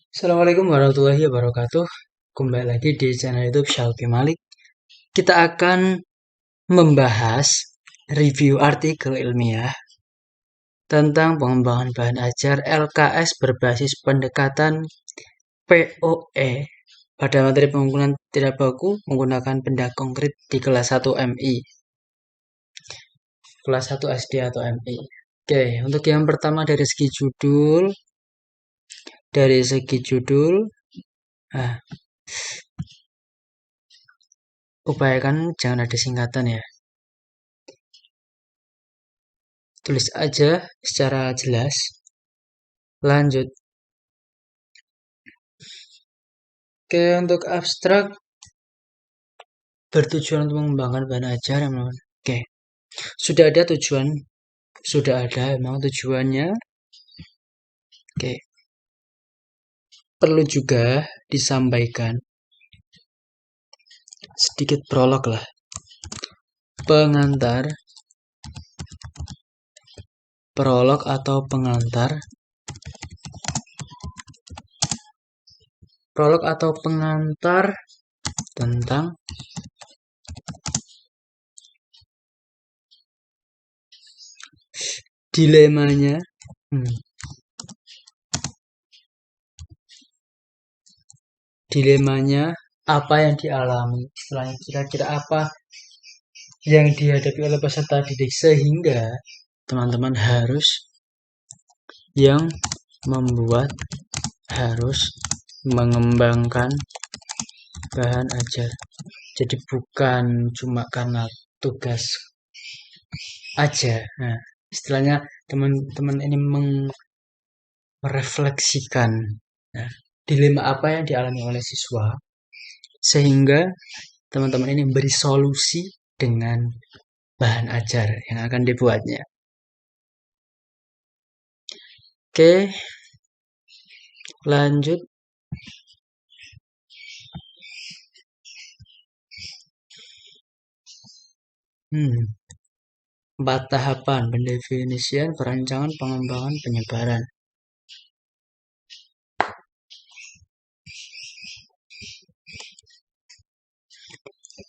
Assalamualaikum warahmatullahi wabarakatuh. Kembali lagi di channel YouTube Syauki Malik. Kita akan membahas review artikel ilmiah tentang pengembangan bahan ajar LKS berbasis pendekatan POE pada materi pengumpulan tidak baku menggunakan benda konkret di kelas 1 MI, kelas 1 SD atau MI. Oke, untuk yang pertama dari segi judul, nah, upayakan jangan ada singkatan ya. Tulis aja secara jelas. Lanjut. Oke, untuk abstrak bertujuan untuk mengembangkan bahan ajar. Oke, sudah ada memang tujuannya. Oke, perlu juga disampaikan sedikit prolog lah. Prolog atau pengantar. Prolog atau pengantar tentang dilemanya. Dilemanya apa yang dialami, setelahnya kira-kira apa yang dihadapi oleh peserta didik sehingga teman-teman harus mengembangkan bahan ajar. Jadi bukan cuma karena tugas aja. Nah, istilahnya teman-teman ini merefleksikan dilema apa yang dialami oleh siswa sehingga teman-teman ini memberi solusi dengan bahan ajar yang akan dibuatnya. Oke, lanjut. Empat tahapan: pendefinisian, perancangan, pengembangan, penyebaran.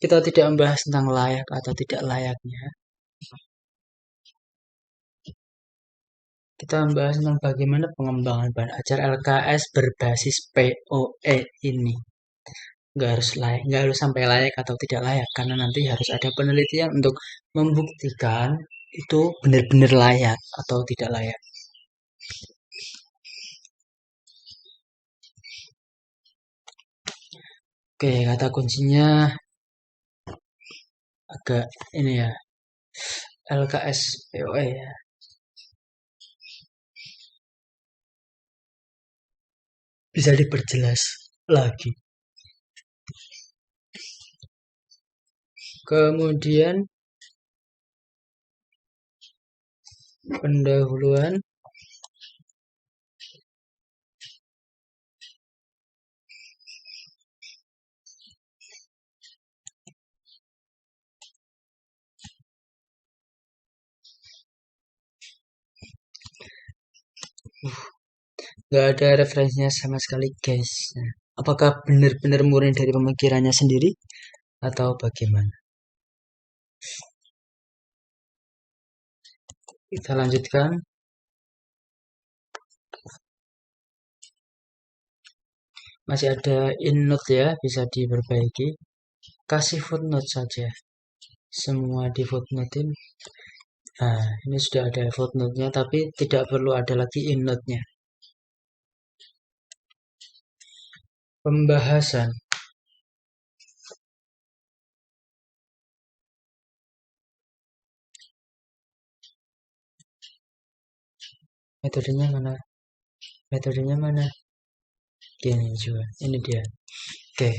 Kita tidak membahas tentang layak atau tidak layaknya. Kita membahas tentang bagaimana pengembangan bahan ajar LKS berbasis POE ini. Nggak harus sampai layak atau tidak layak, karena nanti harus ada penelitian untuk membuktikan itu benar-benar layak atau tidak layak. Oke, kata kuncinya agak ini ya, LKS POE ya. Bisa diperjelas lagi. Kemudian pendahuluan. Nggak ada referensinya sama sekali guys. Nah, apakah benar-benar murni dari pemikirannya sendiri atau bagaimana? Kita lanjutkan. Masih ada innote ya, bisa diperbaiki. Kasih footnote saja. Semua di footnotein. Nah, ini sudah ada footnote-nya, tapi tidak perlu ada lagi innote-nya. Pembahasan. Metodenya mana? Gini juga. Ini dia. Oke.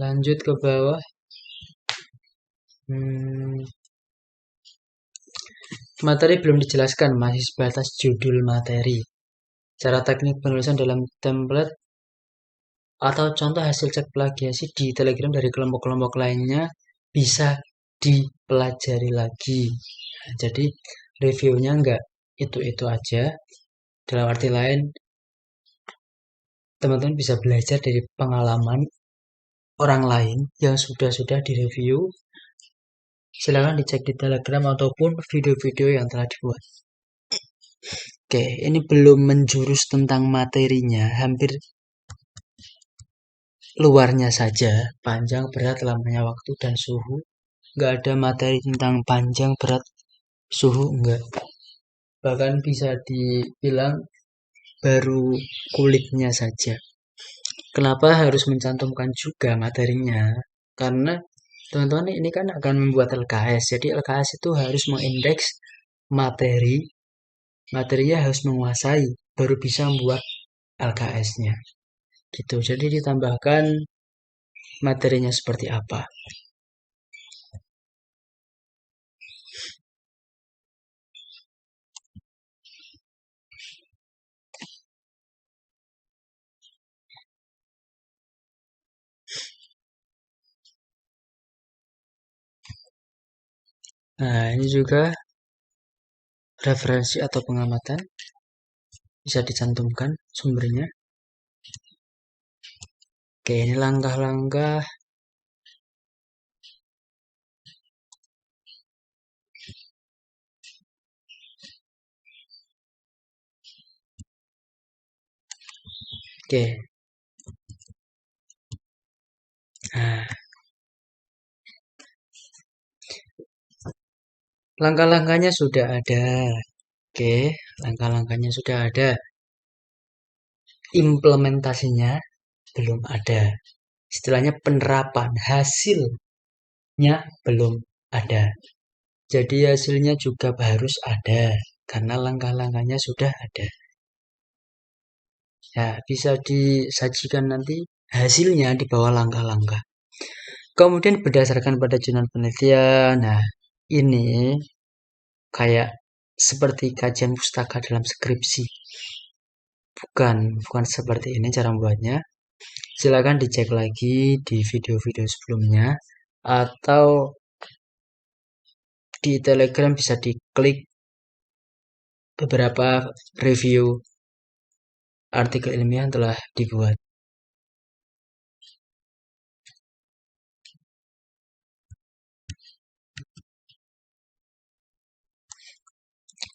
Lanjut ke bawah. Materi belum dijelaskan, masih sebatas judul materi. Cara teknik penulisan dalam template atau contoh hasil cek plagiasi di Telegram dari kelompok-kelompok lainnya bisa dipelajari lagi. Nah, jadi reviewnya enggak itu-itu aja. Dalam arti lain, teman-teman bisa belajar dari pengalaman orang lain yang sudah direview. Silahkan dicek di Telegram ataupun video-video yang telah dibuat. Oke, ini belum menjurus tentang materinya, hampir luarnya saja, panjang, berat, lamanya waktu, dan suhu. Nggak ada materi tentang panjang, berat, suhu, enggak. Bahkan bisa dibilang baru kulitnya saja. Kenapa harus mencantumkan juga materinya? Karena teman-teman ini kan akan membuat LKS. Jadi LKS itu harus mengindeks materi. Materinya harus menguasai, baru bisa membuat LKS-nya. Gitu. Jadi ditambahkan materinya seperti apa. Nah, ini juga referensi atau pengamatan. Bisa dicantumkan sumbernya. Oke, ini langkah-langkah oke. Nah, langkah-langkahnya sudah ada. Oke, langkah-langkahnya sudah ada. Implementasinya belum ada. Istilahnya penerapan hasilnya belum ada. Jadi hasilnya juga harus ada karena langkah-langkahnya sudah ada. Ya, bisa disajikan nanti hasilnya di bawah langkah-langkah. Kemudian berdasarkan pada jurnal penelitian, nah ini kayak seperti kajian pustaka dalam skripsi. Bukan seperti ini cara membuatnya. Silakan dicek lagi di video-video sebelumnya atau di Telegram bisa diklik beberapa review artikel ilmiah yang telah dibuat.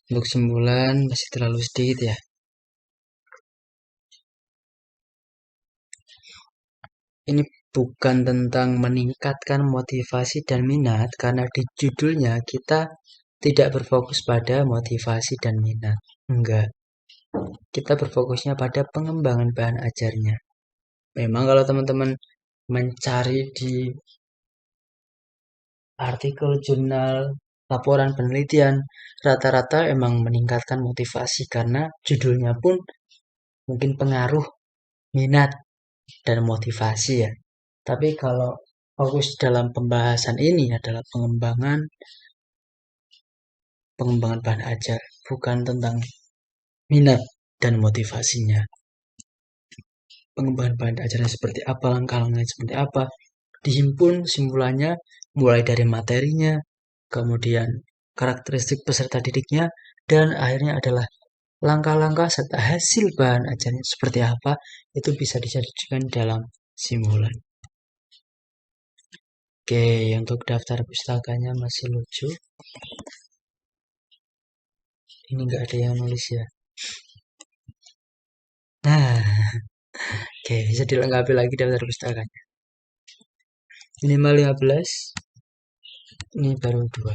Untuk kesimpulan masih terlalu sedikit ya. Ini bukan tentang meningkatkan motivasi dan minat karena di judulnya kita tidak berfokus pada motivasi dan minat. Enggak. Kita berfokusnya pada pengembangan bahan ajarnya. Memang kalau teman-teman mencari di artikel jurnal, laporan penelitian, rata-rata emang meningkatkan motivasi karena judulnya pun mungkin pengaruh minat dan motivasi ya. Tapi kalau fokus dalam pembahasan ini adalah pengembangan bahan ajar, bukan tentang minat dan motivasinya. Pengembangan bahan ajarnya seperti apa, langkah-langkahnya seperti apa, dihimpun simpulannya mulai dari materinya, kemudian karakteristik peserta didiknya, dan akhirnya adalah langkah-langkah serta hasil bahan ajarnya seperti apa, itu bisa dijadikan dalam simpulan. Oke, untuk daftar pustakanya masih lucu. Ini nggak ada yang nulis ya. Nah, oke, bisa dilengkapi lagi daftar pustakanya. Minimal 15, ini baru 2.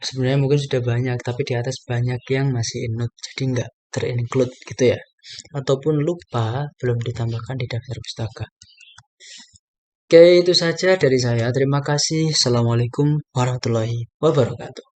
Sebenarnya mungkin sudah banyak, tapi di atas banyak yang masih inut, jadi nggak terinclude gitu ya. Ataupun lupa belum ditambahkan di daftar pustaka. Oke, itu saja dari saya. Terima kasih. Assalamualaikum warahmatullahi wabarakatuh.